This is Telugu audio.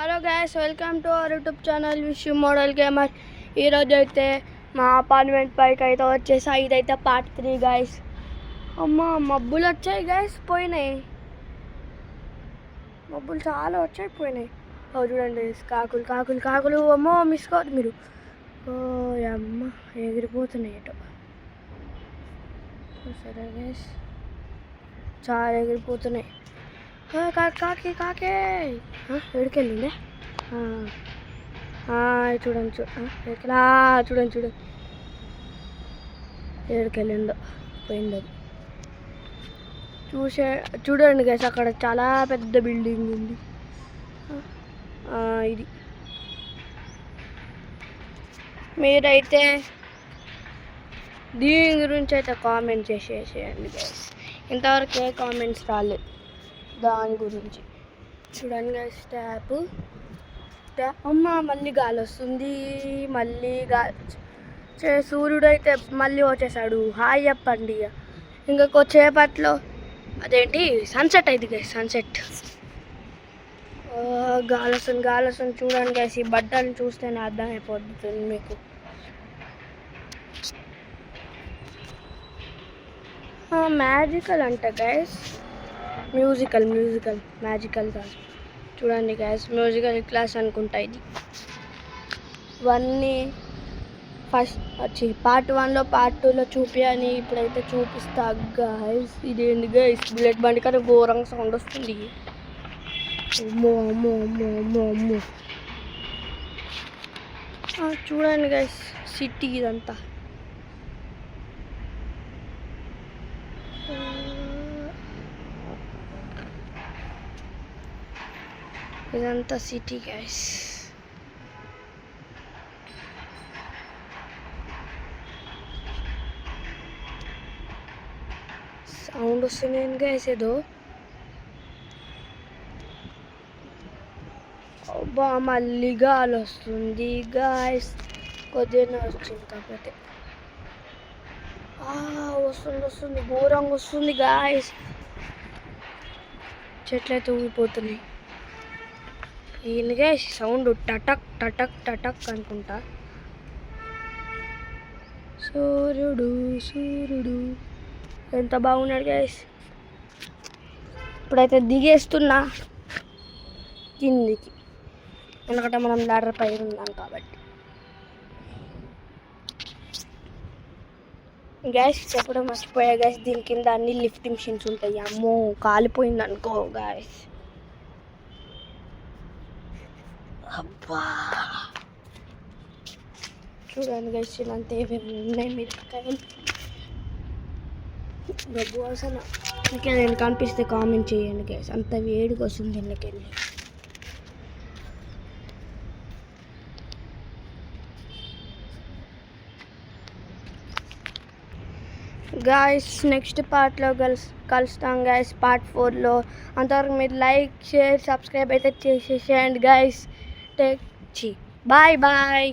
Hello guys, welcome to our YouTube channel wish model gamer. ఈరోజు అయితే మా అపార్ట్మెంట్ పైకి అయితే వచ్చేసా. ఇదైతే పార్ట్ 3 గైస్. అమ్మ మబ్బులు వచ్చాయి గైస్, పోయినాయి మబ్బులు చాలా వచ్చాయి, పోయినాయి. చూడండి కాకులు కాకులు కాకులు, అమ్మో మిస్ కాదు మీరు. ఓ అమ్మ ఎగిరిపోతున్నాయి ఏటో. సరే గైస్, చాలా ఎగిరిపోతున్నాయి. కాకి కాకే ఎడికెళ్ళిందే. చూడండి చూడండి చూడండి ఎడికెళ్ళిందో, పోయిందో. చూడండి గైస్, అక్కడ చాలా పెద్ద బిల్డింగ్ ఉంది. ఇది మీరైతే దీని గురించి అయితే కామెంట్ చేసేసేయండి గైస్. ఇంతవరకు ఏ కామెంట్స్ రాలేదు దాని గురించి. చూడండి గైస్, ట్యాప్ అమ్మ మళ్ళీ గాలి వస్తుంది, మళ్ళీ సూర్యుడు అయితే మళ్ళీ వచ్చేసాడు. హాయ్ చెప్పండి. ఇంకా కొద్దిసేపట్లో అదేంటి సన్సెట్ అయింది గైస్, సన్సెట్. గాలి వస్తుంది చూడండి గైస్. ఈ బట్టలు చూస్తేనే అర్థం అయిపోతుంది మీకు. మ్యాజికల్ అంట గైస్, మ్యూజికల్ మ్యాజికల్ కాదు. చూడండి గైస్, మ్యూజికల్ క్లాస్ అనుకుంటా ఇది. ఇవన్నీ ఫస్ట్ వచ్చి పార్ట్ 1లో పార్ట్ 2లో చూపించని ఇప్పుడైతే చూపిస్తా గైస్. ఇదేంటి గైస్, బుల్లెట్ బండి కానీ ఘోరంగా సౌండ్ వస్తుంది. అమ్మో అమ్మో అమ్మో అమ్మో అమ్మో. చూడండి గైస్, సిటీ ఇదంతా. ఇదంతా సిటీ గైస్. సౌండ్ వస్తుంది గైస్ ఏదో. అబ్బా మళ్ళీ గాలి వస్తుంది గైస్, కొద్దిగా వచ్చింది కాకపోతే. వస్తుంది ఘోరంగా వస్తుంది గాయస్. చెట్లయితే ఊగిపోతున్నాయి. ఏంది గైస్ సౌండ్, టటక్ టటక్ టటక్ అనుకుంటా. సూర్యుడు ఎంత బాగున్నాడు గైస్. ఇప్పుడైతే దిగేస్తున్నా కిందికి, ఎందుకంటే మనం లాడర్ పై ఉన్నాం కాబట్టి. గ్యాస్ చెప్పడం మర్చిపోయా గ్యాస్, దీని కింద అన్ని లిఫ్ట్ మిషన్స్ ఉంటాయి. అమ్మో కాలిపోయింది అనుకో గ్యాస్. అబ్బా చూడండి గైస్, ఇలాంటి ఏమేమి ఉన్నాయి మిరపకాయలు. గబ్బు అసలు ఇంకా నేను కనిపిస్తే కామెంట్ చేయండి గైస్. అంత వేడికి వస్తుంది దీనికెళ్ళి. గాయస్ నెక్స్ట్ పార్ట్లో కలుస్తాం గాయస్, పార్ట్ 4లో. అంతవరకు మీరు లైక్ షేర్ సబ్స్క్రైబ్ అయితే చేసేసేయండి గాయస్. Bye bye.